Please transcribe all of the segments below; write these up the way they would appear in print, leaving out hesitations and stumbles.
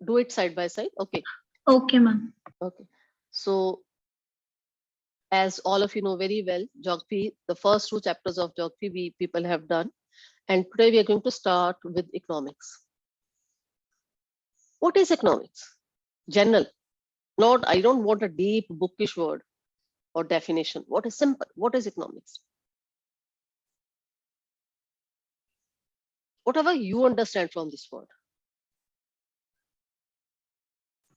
do it side by side. Okay. Okay, ma'am. Okay. So as all of you know very well, geography, the first two chapters of geography we people have done. And today we are going to start with economics. What is economics? General. Not, I don't want a deep bookish word or definition. What is simple? What is economics? Whatever you understand from this word.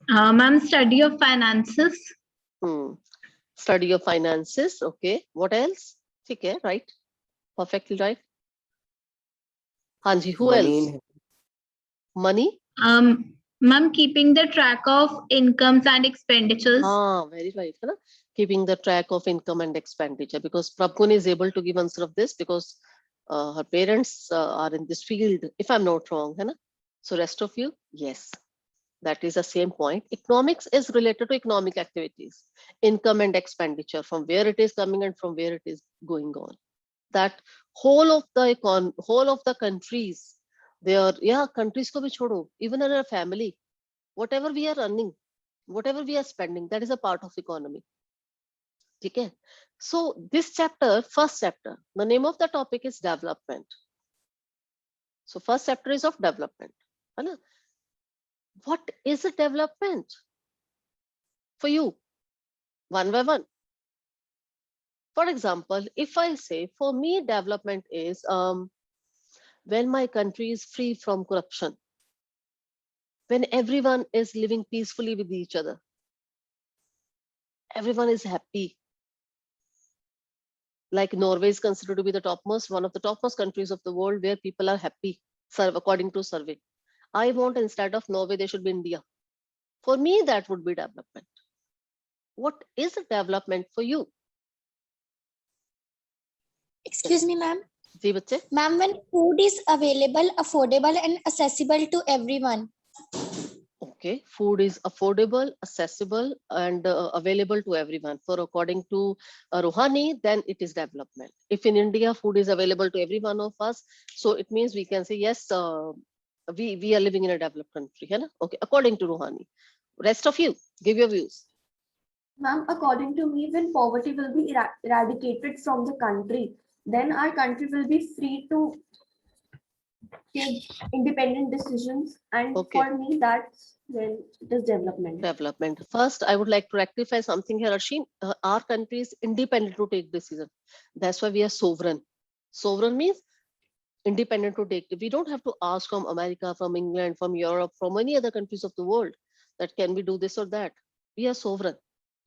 Ma'am, study of finances. Study of finances. Okay. What else? Okay, right. Perfectly right. Hanji, who else? Money. Ma'am, keeping the track of incomes and expenditures. Very right. Hai na? Keeping the track of income and expenditure, because Prabhun is able to give answer of this because her parents are in this field, if I'm not wrong. Hai na? So rest of you, yes, that is the same point. Economics is related to economic activities, income and expenditure, from where it is coming and from where it is going on. That whole of the countries, they are, yeah, countries ko bhi chodo, even in our family, whatever we are earning, whatever we are spending, that is a part of economy. Okay. So this chapter, first chapter, the name of the topic is development. So first chapter is of development. है ना? What is a development for you? One by one. For example, if I say, for me, development is when my country is free from corruption, when everyone is living peacefully with each other, everyone is happy. Like Norway is considered to be the topmost, one of the topmost countries of the world where people are happy, according to survey. I want instead of Norway, there should be India. For me, that would be development. What is a development for you? Excuse me, ma'am. जी बच्चे. Ma'am, when food is available, affordable, and accessible to everyone. Okay, food is affordable, accessible, and available to everyone. For according to Rouhani, then it is development. If in India food is available to every one of us, so it means we can say yes, we are living in a developed country. है ना? Okay, according to Rouhani. Rest of you, give your views. Ma'am, according to me, when poverty will be eradicated from the country, then our country will be free to take independent decisions. And Okay. for me, that's when it is development. Development. First, I would like to rectify something here, Arshin. Our country is independent to take decision. That's why we are sovereign. Sovereign means independent to take. We don't have to ask from America, from England, from Europe, from any other countries of the world that can we do this or that. We are sovereign.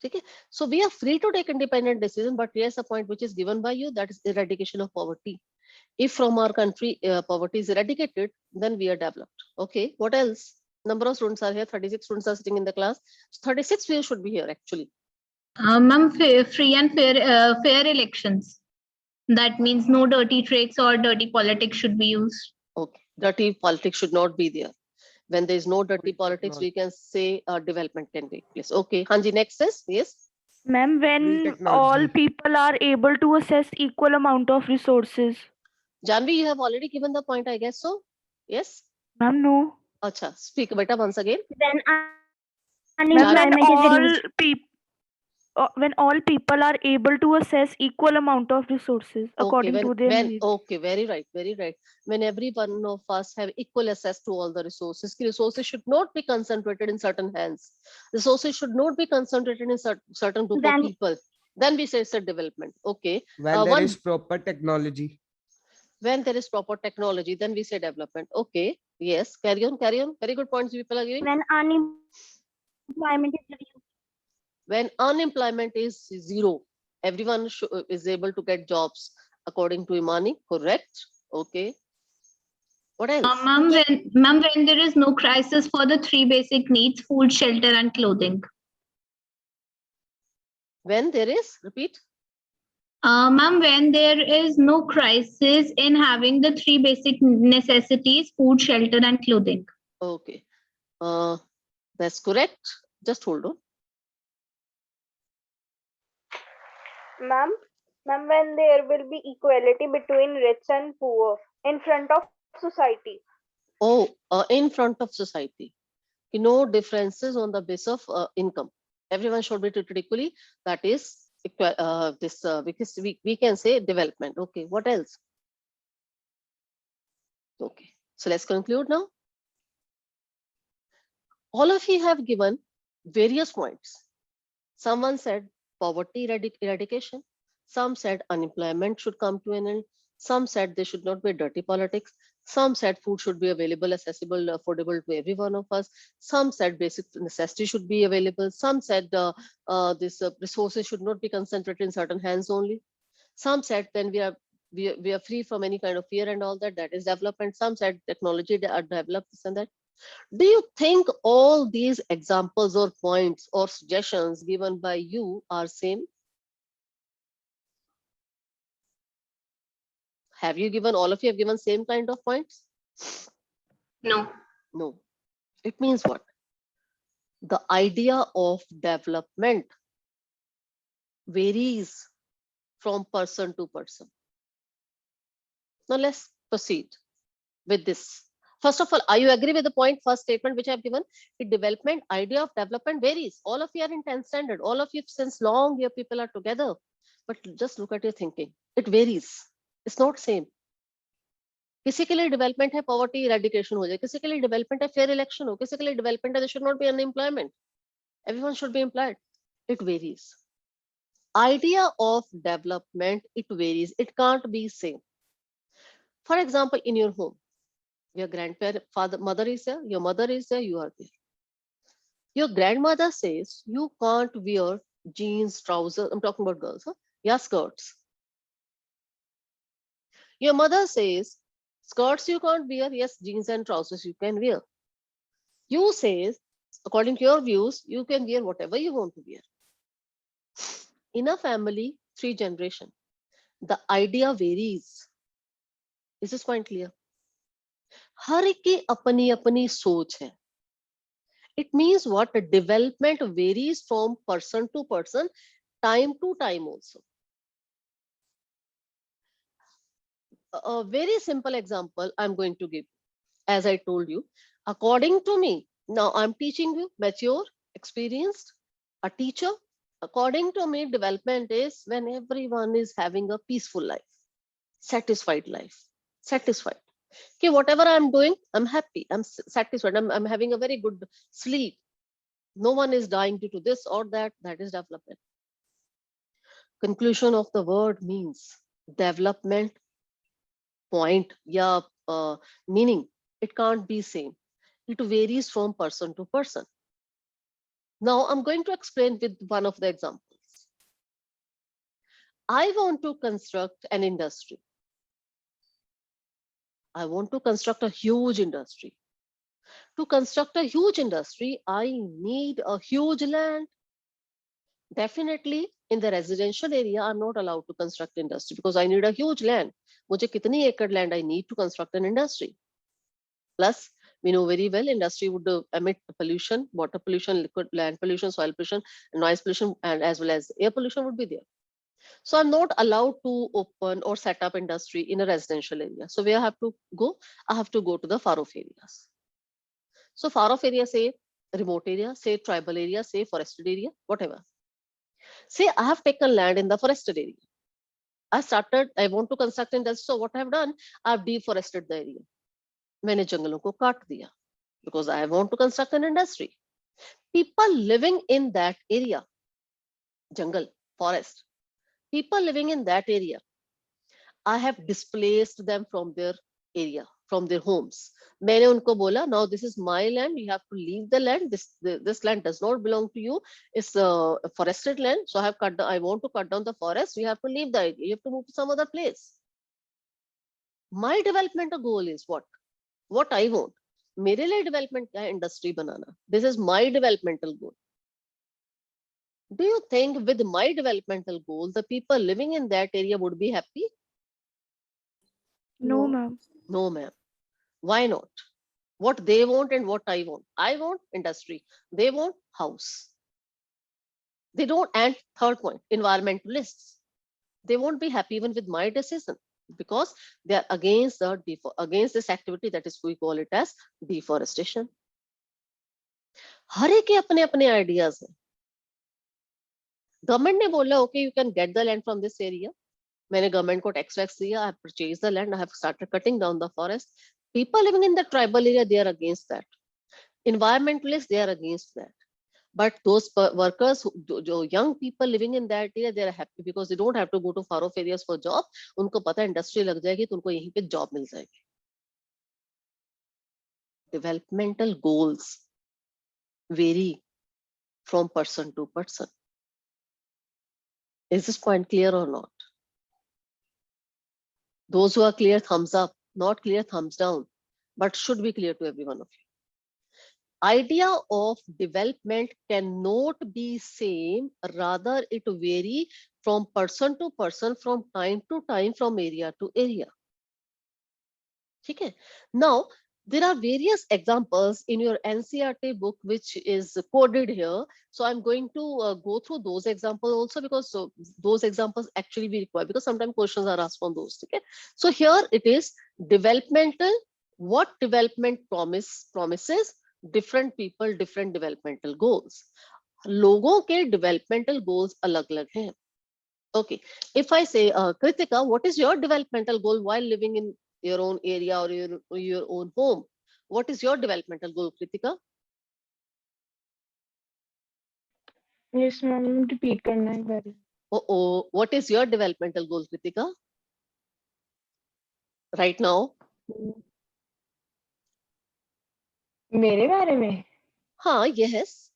Okay? So we are free to take independent decision, but here's a point which is given by you, that is eradication of poverty. If from our country poverty is eradicated, then we are developed. Okay, what else? Number of students are here, 36 students are sitting in the class. 36 we should be here actually. Ma'am, free and fair elections. That means no dirty tricks or dirty politics should be used. Okay, dirty politics should not be there. When there is no dirty politics, we can say development can take place. Okay, Hanji, next is, yes. Ma'am, when all people are able to access equal amount of resources. Janvi, you have already given the point, I guess so. Yes. Ma'am, no. Acha, speak beta once again. When unemployment when all people are able to access equal amount of resources according to their needs. Okay, very right, very right. When every one of us have equal access to all the resources should not be concentrated in certain hands. Resources should not be concentrated in certain group of people. Then we say it's a development. Okay. When there is proper technology. When there is proper technology, then we say development. Okay. Yes. Carry on, carry on. Very good points people are giving. When unemployment is reduced. When unemployment is zero, everyone is able to get jobs according to Imani, correct? Okay. What else? Ma'am, when there is no crisis for the three basic needs, food, shelter, and clothing. When there is, repeat. Ma'am, when there is no crisis in having the three basic necessities, food, shelter, and clothing. Okay. That's correct. Just hold on. Ma'am, when there will be equality between rich and poor in front of society. Oh, in front of society. No differences on the basis of income. Everyone should be treated equally. That is because we can say development. Okay, what else? Okay, so let's conclude now. All of you have given various points. Someone said poverty eradication. Some said unemployment should come to an end. Some said there should not be dirty politics. Some said food should be available, accessible, affordable to every one of us. Some said basic necessity should be available. Some said this resources should not be concentrated in certain hands only. Some said then we are free from any kind of fear and all that. That is development. Some said technology developed this and that. Do you think all these examples or points or suggestions given by you are same? Have you given, all of you have given same kind of points? No. No. It means what? The idea of development varies from person to person. Now let's proceed with this. First of all, are you agree with the point, first statement which I have given? The development, idea of development varies. All of you are in 10th standard. All of you since long your people are together. But just look at your thinking. It varies. It's not same. किसी के लिए development है poverty eradication हो जाए, किसी के लिए development है फेयर इलेक्शन हो, किसी के लिए डेवलपमेंट है there should not be unemployment. Everyone should be employed. It varies. Idea of development, it varies. It can't be same. For example, in your home, your grandparent, father, mother is there, your mother is there, you are there. Your grandmother says you can't wear jeans, trousers. I'm talking about girls, huh? Yeah, skirts. Your mother says skirts you can't wear. Yes, jeans and trousers you can wear. You say, according to your views, you can wear whatever you want to wear. In a family, 3 generation, the idea varies. Is this point clear? हर एक की अपनी अपनी सोच है. It means what? Development varies from person to person, time to time also. A very simple example I'm going to give. As I told you, according to me, now I'm teaching you, mature, experienced, a teacher. According to me, development is when everyone is having a peaceful life, satisfied life, satisfied. Okay, whatever I'm doing, I'm happy, I'm satisfied, I'm having a very good sleep. No one is dying due to this or that. That is development. Conclusion of the word means development point, yeah, meaning it can't be same. It varies from person to person. Now I'm going to explain with one of the examples. I want to construct an industry. I want to construct a huge industry. To construct a huge industry, I need a huge land. Definitely in the residential area, I'm not allowed to construct industry because I need a huge land. मुझे कितनी acre land I need to construct an industry. Plus, we know very well industry would emit pollution, water pollution, liquid land pollution, soil pollution, noise pollution, and as well as air pollution would be there. So I'm not allowed to open or set up industry in a residential area. So where I have to go? I have to go to the far off areas. So far off area, say remote area, say tribal area, say forested area, whatever. Say I have taken land in the forested area. I want to construct industry. So what I have done, I have deforested the area. मैंने जंगलों को काट दिया because I want to construct an industry. People living in that area, jungle, forest, people living in that area, I have displaced them from their area, from their homes. मैंने उनको बोला, now this is my land, you have to leave the land. This land does not belong to you. It's a forested land. So I want to cut down the forest. You have to leave the area. You have to move to some other place. My developmental goal is what? What I want. मेरे लिए development क्या है? Industry banana. This is my developmental goal. Do you think with my developmental goal, the people living in that area would be happy? No, ma'am. No, ma'am. Why not? What they want and what I want. I want industry. They want house. They don't. And third point, environmentalists. They won't be happy even with my decision because they are against against this activity that is we call it as deforestation. हर एक के अपने अपने ideas हैं. Government ने बोला okay you can get the land from this area. मैंने government को tax वैक्स दिया, I have purchase the land, I have started cutting down the forest. People living in the tribal area they are against that. Environmentalists they are against that. But those workers जो young people living in that area, they are happy because they don't have to go to far off areas for job. उनको पता है industry लग जाएगी तो उनको यहीं पे जॉब मिल जाएगी. Developmental goals vary from person to person. Is this point clear or not? Those who are clear, thumbs up. Not clear, thumbs down. But should be clear to every one of you. Idea of development cannot be same, rather it vary from person to person, from time to time, from area to area. Okay. Now there are various examples in your NCERT book which is coded here, so I'm going to go through those examples also, because those examples actually we require, because sometimes questions are asked from those. Okay, so here it is developmental. What development promises different people different developmental goals. लोगों के developmental goals अलग-अलग हैं. Okay, if I say Kritika, what is your developmental goal while living in your own area or your own home? What is your developmental goal, Kritika? Yes, ma'am. Repeat करना है एक बारी. Oh, what is your developmental goal, Kritika? Right now? मेरे बारे में हाँ, yes.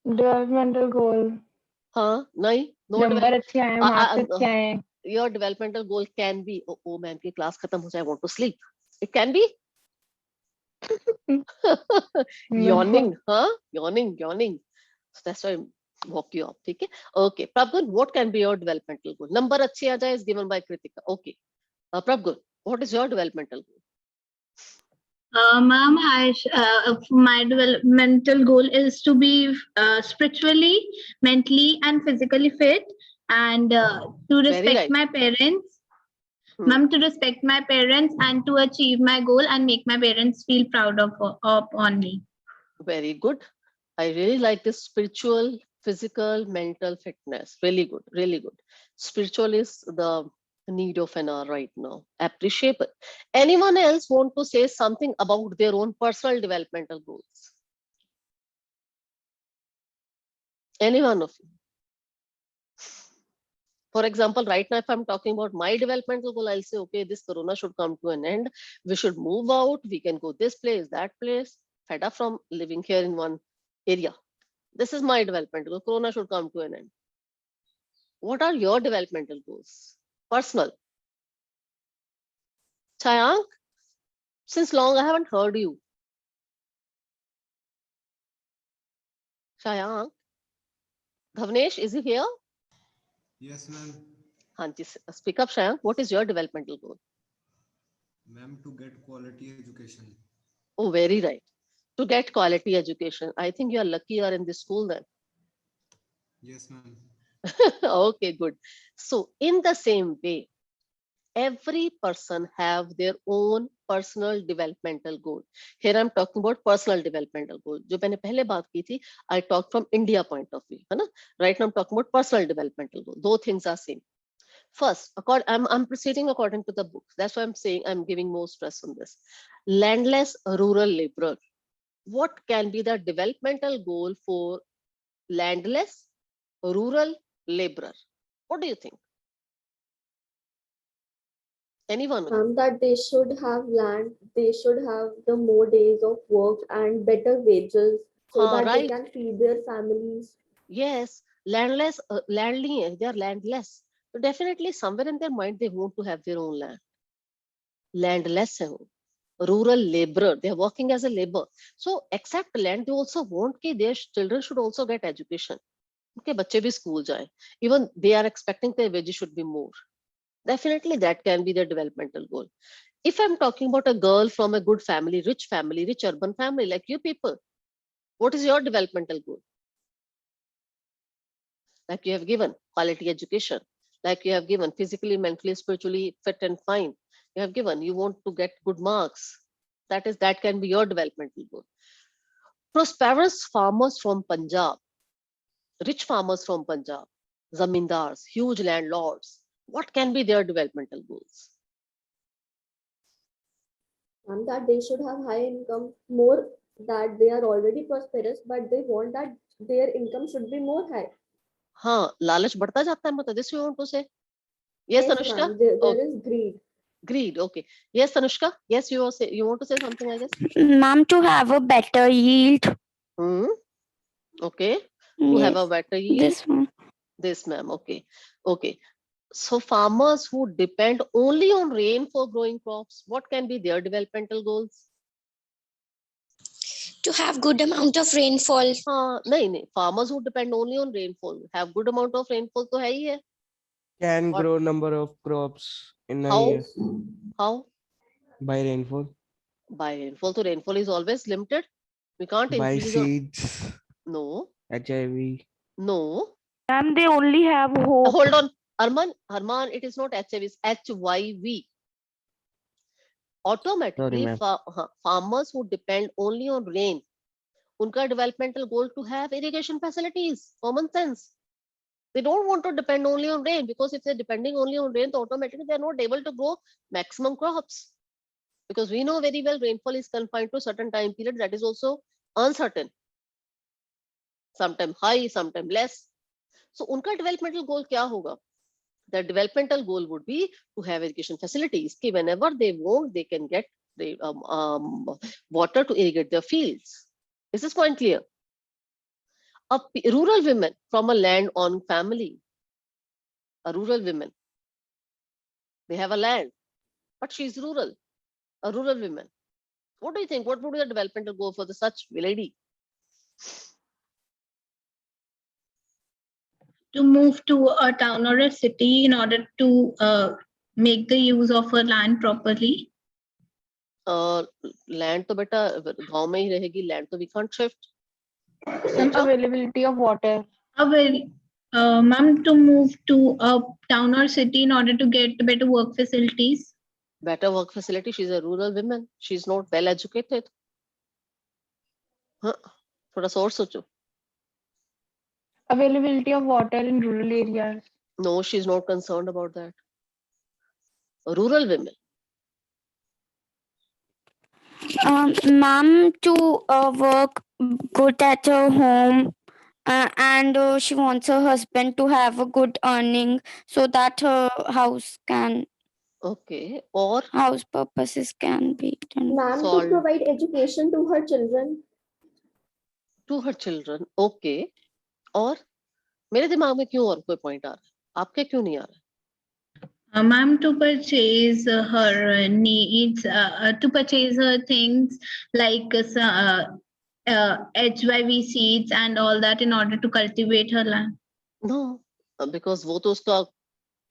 developmental goal. हाँ, नहीं, no. नंबर अच्छे आए, मार्क्स अच्छे आए. Your developmental goal can be, oh ma'am की class खत्म हो जाए, I want to sleep. It can be. Yawning, huh? Yawning. So that's why I woke you up. ठीक है? Okay, Prabgun, what can be your developmental goal? Number अच्छे आ जाए is given by Kritika. Okay, Prabgun, what is your developmental goal? Ma'am, my developmental goal is to be spiritually, mentally, and physically fit, and to respect right. my parents. Ma'am, to respect my parents and to achieve my goal and make my parents feel proud of on me. Very good. I really like this spiritual, physical, mental fitness. Really good, really good. Spiritual is the need of an hour right now. Appreciate it. Anyone else want to say something about their own personal developmental goals? Any one of you? For example, right now, if I'm talking about my developmental goal, I'll say, okay, this corona should come to an end. We should move out. We can go this place, that place. Fed up from living here in one area. This is my developmental goal. Corona should come to an end. What are your developmental goals? Personal. Chayank, since long I haven't heard you. Chayank. Bhavnesh, is he here? Yes, ma'am. Hanji, speak up, Shayank. What is your developmental goal? Ma'am, to get quality education. Oh, very right. To get quality education. I think you are lucky you are in this school then. Yes, ma'am. Okay, good. So in the same way, every person have their own personal developmental goal. Here I'm talking about personal developmental goal. जो मैंने पहले बात की थी, I talk from India point of view, है ना? Right now I'm talking about personal developmental goal. Those things are same. First, I'm proceeding according to the book. That's why I'm saying I'm giving more stress on this. Landless rural laborer. What can be the developmental goal for landless rural laborer? What do you think? Anyone? That they should have land, they should have the more days of work and better wages so that right. they can feed their families. Yes, landless, they are landless. So definitely somewhere in their mind, they want to have their own land. Landless, rural laborer, they are working as a labor. So except land, they also want that their children should also get education. Okay, बच्चे भी school जाए. Even they are expecting their wages should be more. Definitely that can be their developmental goal. If I'm talking about a girl from a good family, rich urban family like you people, what is your developmental goal? Like you have given quality education, like you have given physically, mentally, spiritually fit and fine. You have given, you want to get good marks. That can be your developmental goal. Prosperous farmers from Punjab, rich farmers from Punjab, zamindars, huge landlords, what can be their developmental goals? And that they should have high income, more that they are already prosperous, but they want that their income should be more high. हाँ, लालच बढ़ता जाता है, मतलब this you want to say? Yes, Anushka? ma'am, there Okay. is greed. Greed, okay. Yes, Anushka? Yes, you want to say something, I guess? Ma'am, to have a better yield. Hmm. Okay. To have a Yes, better yield. this one. This, ma'am. Okay. Okay. So farmers who depend only on rain for growing crops, what can be their developmental goals? To have good amount of rainfall. नहीं. Farmers who depend only on rainfall have good amount of rainfall तो है ही है. Can What? grow number of crops in a How? year How? by rainfall, By rainfall. So rainfall is always limited. We can't by increase. seeds, No. HIV. No. Ma'am, they only have hope. Hold on. Arman, it is not HIV, it's HYV. Automatically, ma'am. farmers who depend only on rain, unka developmental goal to have irrigation facilities, common sense. They don't want to depend only on rain, because if they're depending only on rain, then automatically they're not able to grow maximum crops. Because we know very well rainfall is confined to a certain time period that is also uncertain. Sometime high, sometime less. So unka developmental goal kya hoga? The developmental goal would be to have irrigation facilities. Ki whenever they want, they can get the water to irrigate their fields. Is this point clear? Rural women from a land-on family, a rural woman, they have a land, but she's rural, a rural woman. What do you think? What would be the developmental goal for the such lady? To move to a town or a city in order to make the use of her land properly. Land to beta गांव में ही रहेगी, land to we can't shift. Some availability of water. Ma'am, to move to a town or city in order to get better work facilities. Better work facility. She's a rural woman. She's not well educated. थोड़ा सोच सोचो. Availability of water in rural areas. No, she's not concerned about that. Rural women. Ma'am, to work good at her home, and she wants her husband to have a good earning so that her house Or house purposes can be done. Ma'am, to solved. provide education to her children. To her children. Okay. और मेरे दिमाग में क्यों और कोई point आ रहा है, आपके क्यों नहीं आ रहा है? Ma'am, to purchase her needs, to purchase her things like HYV seeds and all that in order to cultivate her land. No, because वो तो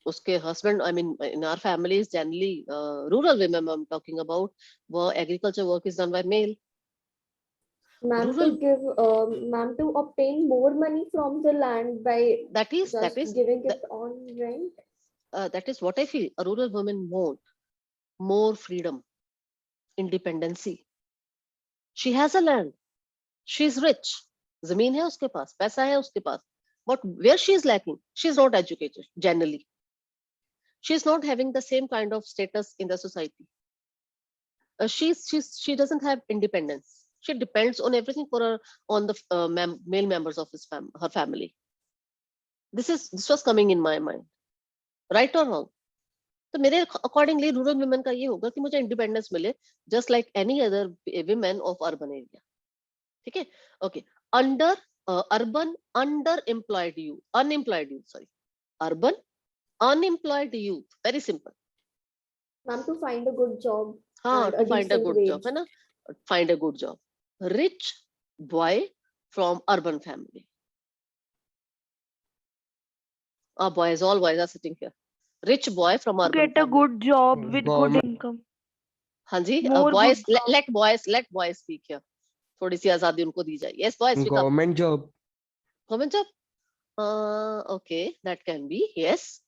उसके husband, I mean, in our families generally rural women I'm talking about, वो agriculture work is done by male. Ma'am, to give, ma'am, to obtain more money from the land by That is giving it on rent. That is what I feel. A rural woman want more freedom, independency. She has a land. She's rich. Zameen hai uske paas, paisa hai uske paas. But where she is lacking, she is not educated generally. She is not having the same kind of status in the society. She doesn't have independence. She depends on everything on the male members of her family. This was coming in my mind. Right or wrong? तो मेरे accordingly rural women का ये होगा कि मुझे independence मिले just like any other women of urban area. ठीक है? Okay. Under urban under employed urban unemployed youth. Very simple. Ma'am, to find a good job. हाँ, and to find a decent good wage. job, है ना? Find a good job. Rich boy from urban family. All boys are sitting here. Rich boy from urban Get a family. good job with good Government. income. हाँ जी. More Boys, good job. let boys speak here. थोड़ी सी आजादी उनको दी जाए. Yes, boys, speak up. Government job. Government job? Okay, that can be, yes.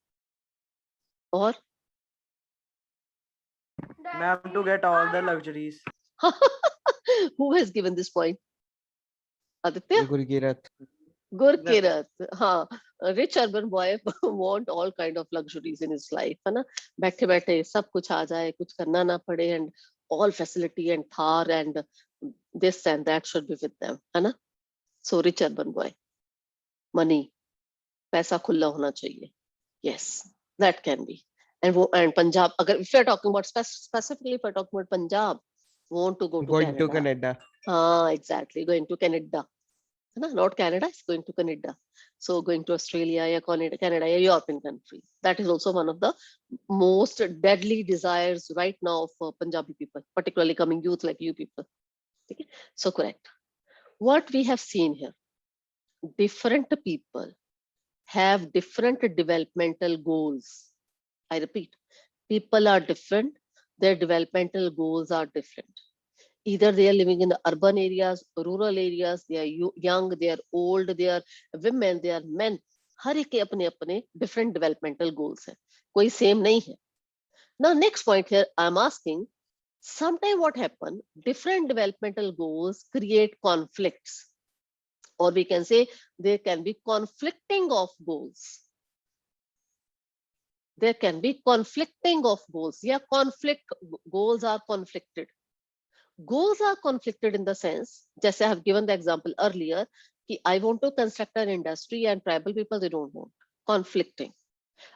Or Ma'am, to get all the luxuries. Who has given this point? Aditya? Gurkirat. Gurkirat. हाँ, a rich urban boy want all kind of luxuries in his life, है ना? बैठे बैठे सब कुछ आ जाए, कुछ करना ना पड़े, and all facility and Thar and this and that should be with them, है ना? So rich urban boy, money, पैसा खुला होना चाहिए. Yes, that can be. And Punjab, if you're talking about specifically, if you're talking about Punjab, want to go to Going Canada. to Canada. Exactly, going to Canada. No, not Canada, it's going to Canada. So going to Australia, yeah, Canada, yeah, European country. That is also one of the most deadly desires right now for Punjabi people, particularly coming youth like you people. Okay? So correct. What we have seen here, different people have different developmental goals. I repeat, people are different, their developmental goals are different. Either they are living in the urban areas, rural areas, they are young, they are old, they are women, they are men. हर एक के अपने अपने different developmental goals हैं, कोई same नहीं है. Now next point here, I'm asking, sometime what happen, different developmental goals create conflicts, or we can say there can be conflicting of goals. There can be conflicting of goals. Yeah, goals are conflicted. Goals are conflicted in the sense, just I have given the example earlier, कि I want to construct an industry and tribal people, they don't want. Conflicting.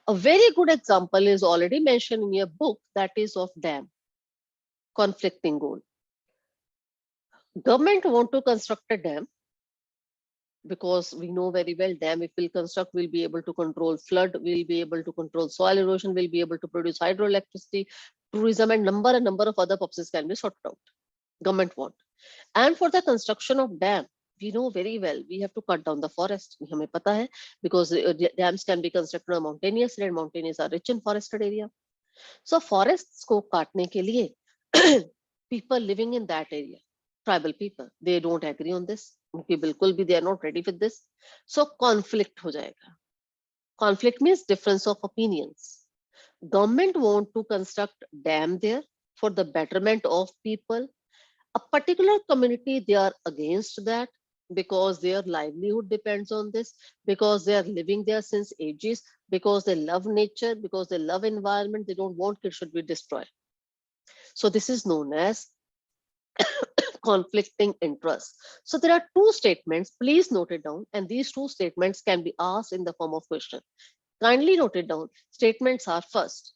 A very good example is already mentioned in your book, that is of dam. Conflicting goal. Government want to construct a dam because we know very well dam if we'll construct, we'll be able to control flood, we'll be able to control soil erosion, we'll be able to produce hydroelectricity, tourism, and number of other purposes can be sorted out. Government want. And for the construction of dam, we know very well we have to cut down the forest. हमें पता है, because dams can be constructed on mountainous land. Mountains are rich in forested area. So forests को काटने के लिए people living in that area, tribal people, they don't agree on this. उनकी बिल्कुल भी they are not ready with this. So conflict हो जाएगा. Conflict means difference of opinions. Government want to construct dam there for the betterment of people. A particular community, they are against that because their livelihood depends on this, because they are living there since ages, because they love nature, because they love environment, they don't want it should be destroyed. So this is known as conflicting interests. So there are two statements, please note it down, and these two statements can be asked in the form of question. Kindly note it down. Statements are: first,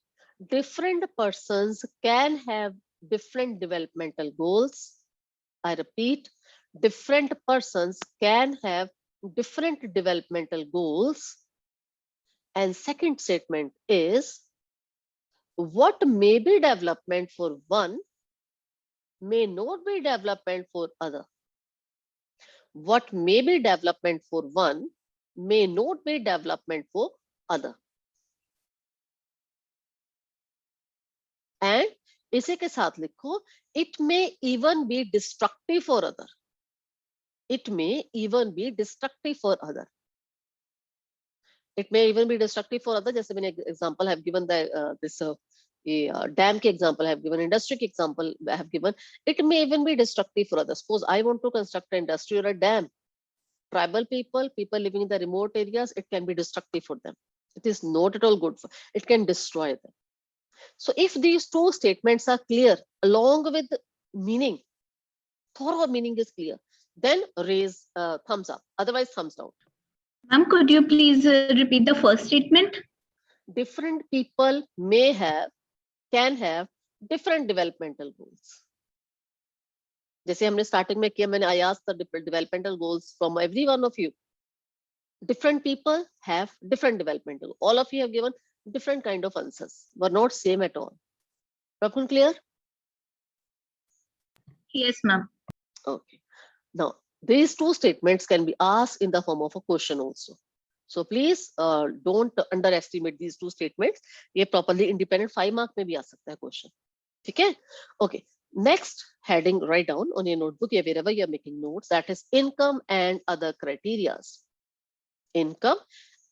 different persons can have different developmental goals. I repeat, different persons can have different developmental goals. And second statement is, what may be development for one may not be development for other. What may be development for one may not be development for other. And इसी के साथ लिखो, it may even be destructive for other. It may even be destructive for other. It may even be destructive for other. जैसे मैंने example have given the this dam के example have given, industry के example I have given. It may even be destructive for others. Suppose I want to construct an industry or a dam. Tribal people living in the remote areas, it can be destructive for them. It is not at all good for. It can destroy them. So if these two statements are clear, along with meaning, thorough meaning is clear, then raise thumbs up. Otherwise, thumbs down. Ma'am, could you please repeat the first statement? Different people can have different developmental goals. जैसे हमने starting में किया, मैंने I asked the developmental goals from every one of you. Different people have different developmental. All of you have given different kind of answers, but not same at all. Prakun, clear? Yes, ma'am. Okay. Now, these two statements can be asked in the form of a question also. So please don't underestimate these two statements. ये properly independent 5 mark में भी आ सकता है question. ठीक है? Okay. Next heading, write down on your notebook wherever you are making notes, that is income and other criterias. Income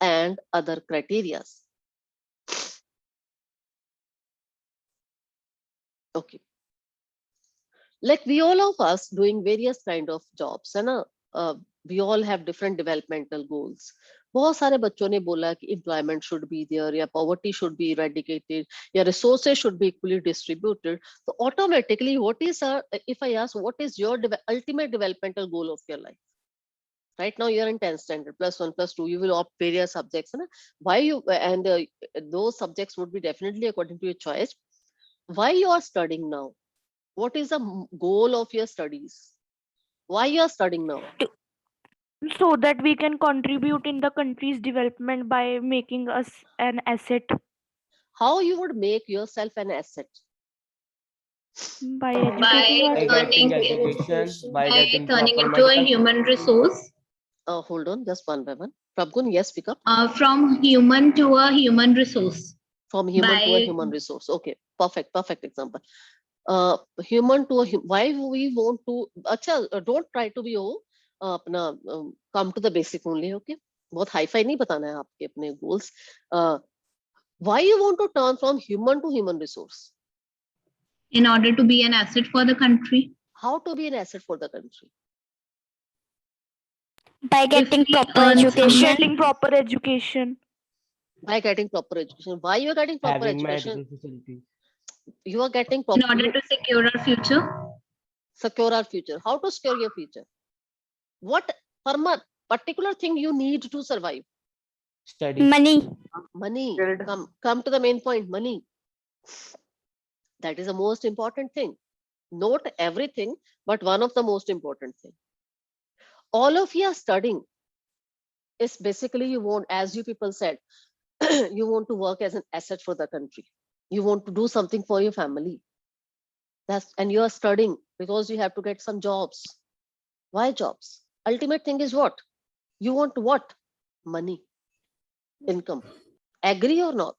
and other criterias. Okay. like we all of us doing various kind of jobs है ना, we all have different developmental goals. बहुत सारे बच्चों ने बोला कि employment should be there, या poverty should be eradicated, या resources should be equally distributed. So automatically, what is if I ask, what is your ultimate developmental goal of your life? Right now you're in 10th standard, +1, +2, you will opt various subjects, है ना? Why you, and those subjects would be definitely according to your choice. Why you are studying now? What is the goal of your studies? Why you are studying now? So that we can contribute in the country's development by making us an asset. How you would make yourself an asset? By By educating By ourselves. getting turning education, by by getting turning proper into a medical human resource, Hold on, just one by one. Prabgun, yes, speak up. from human to a human resource. From human to a By human resource. Okay, perfect example. Human to a why we want to, अच्छा, don't try to be अपना come to the basic only, okay? बहुत hi fi नहीं बताना है आपके अपने goals. Why you want to turn from human to human resource? in order to be an asset for the country. How to be an asset for the country? By getting we proper earn education. Getting proper education. By getting proper education. Why you are getting proper having education? medical facilities. You are getting In proper, order to secure our future. secure our future. How to secure your future? What particular thing you need to survive? Study. Money. Money. Good. Come to the main point. Money. That is the most important thing. Not everything, but one of the most important thing. All of you are studying is basically you want, as you people said, you want to work as an asset for the country. You want to do something for your family. And you are studying because you have to get some jobs. Why jobs? Ultimate thing is what? You want what? Money, income. Agree or not?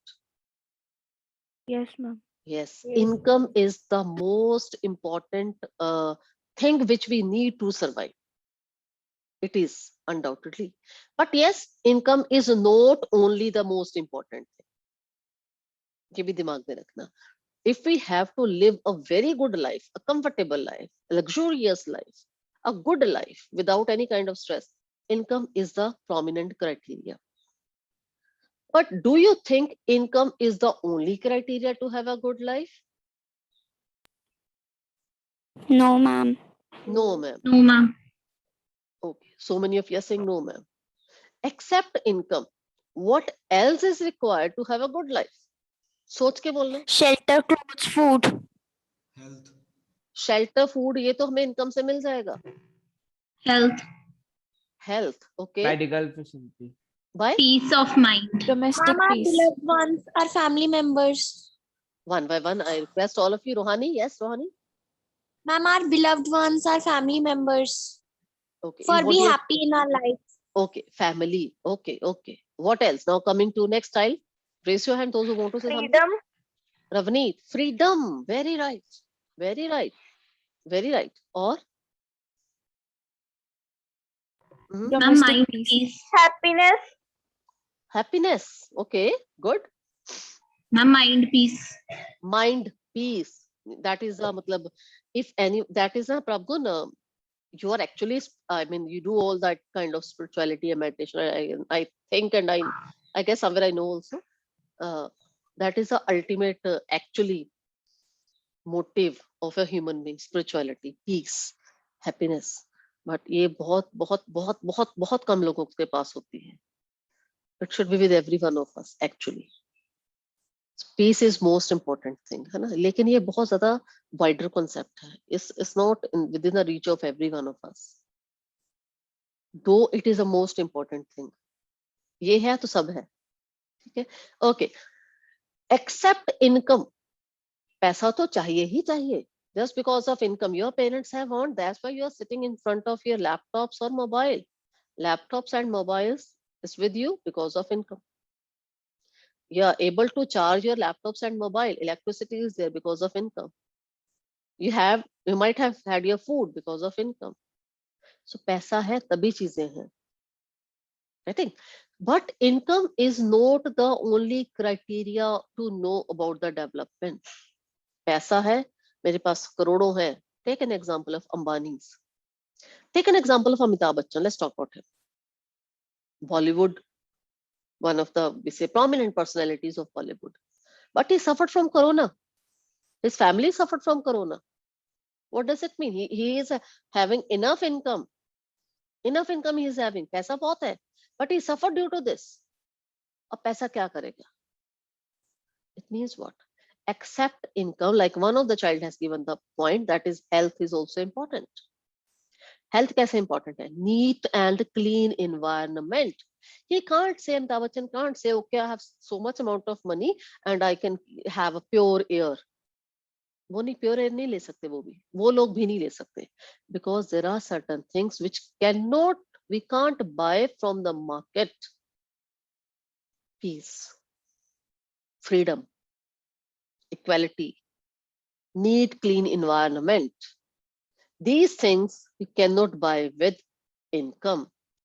Yes, ma'am. Yes, income is the most important thing which we need to survive. It is undoubtedly. But yes, income is not only the most important thing. ये भी दिमाग में रखना. If we have to live a very good life, a comfortable life, a luxurious life, a good life without any kind of stress, income is the prominent criteria. But do you think income is the only criteria to have a good life? No, ma'am. No, ma'am. No, ma'am. Okay, so many of you are saying no, ma'am. Except income, what else is required to have a good life? सोच के बोलना. Shelter, clothes, food. Health. Shelter, food, ये तो हमें income से मिल जाएगा. Health. Health, okay. Medical facility. By Peace of mind. Domestic Ma'am, our peace. beloved ones are family members. one by one, I request all of you. Rohani, yes, Rohani. Ma'am, our beloved ones are family members. Okay. For what be do you- happy in our life. Okay, family. Okay, okay. What else? Now coming to next style. Raise your hand, those who want to say something. Freedom. Ravneet, freedom. Very right. Very right. Very right. Or? Mhm. Ma'am, Domestic mind peace. peace. Happiness. Happiness. Okay, good. Ma'am, mind peace. Mind peace. That is matlab, if any, that is a Prabhu, you are actually, I mean, you do all that kind of spirituality and meditation. I think, and I guess somewhere I know also, that is the ultimate actually motive of a human being, spirituality, peace, happiness. But ये बहुत बहुत बहुत बहुत बहुत कम लोगों के पास होती है. It should be with every one of us actually. Peace is most important thing, है ना? लेकिन ये बहुत ज़्यादा wider concept है. It's not within the reach of every one of us. Though it is the most important thing. ये है तो सब है. ठीक है? Okay. Except income. पैसा तो चाहिए ही चाहिए. Just because of income, your parents have earned. That's why you are sitting in front of your laptops or mobile. Laptops and mobiles is with you because of income. You are able to charge your laptops and mobile. Electricity is there because of income. You might have had your food because of income. So पैसा है तभी चीजें हैं. I think. But income is not the only criteria to know about the development. पैसा है, मेरे पास करोड़ों है, Take an example of Ambani's. Take an example of Amitabh Bachchan. Let's talk about him. Bollywood, one of the, we say, prominent personalities of Bollywood. But he suffered from corona. His family suffered from corona. What does it mean? He is having enough income. Enough income he is having. पैसा बहुत है. But he suffered due to this. अब पैसा क्या करेगा? It means what? Accept income. Like one of the child has given the point, that is health is also important. Health कैसे important है? Neat and clean environment. He can't say, Amitabh Bachchan can't say, okay, I have so much amount of money and I can have a pure air. वो नहीं, pure air नहीं ले सकते, वो लोग भी नहीं ले सकते, because there are certain things which we can't buy from the market. Peace, freedom, equality, neat, clean environment. These things we cannot buy with income.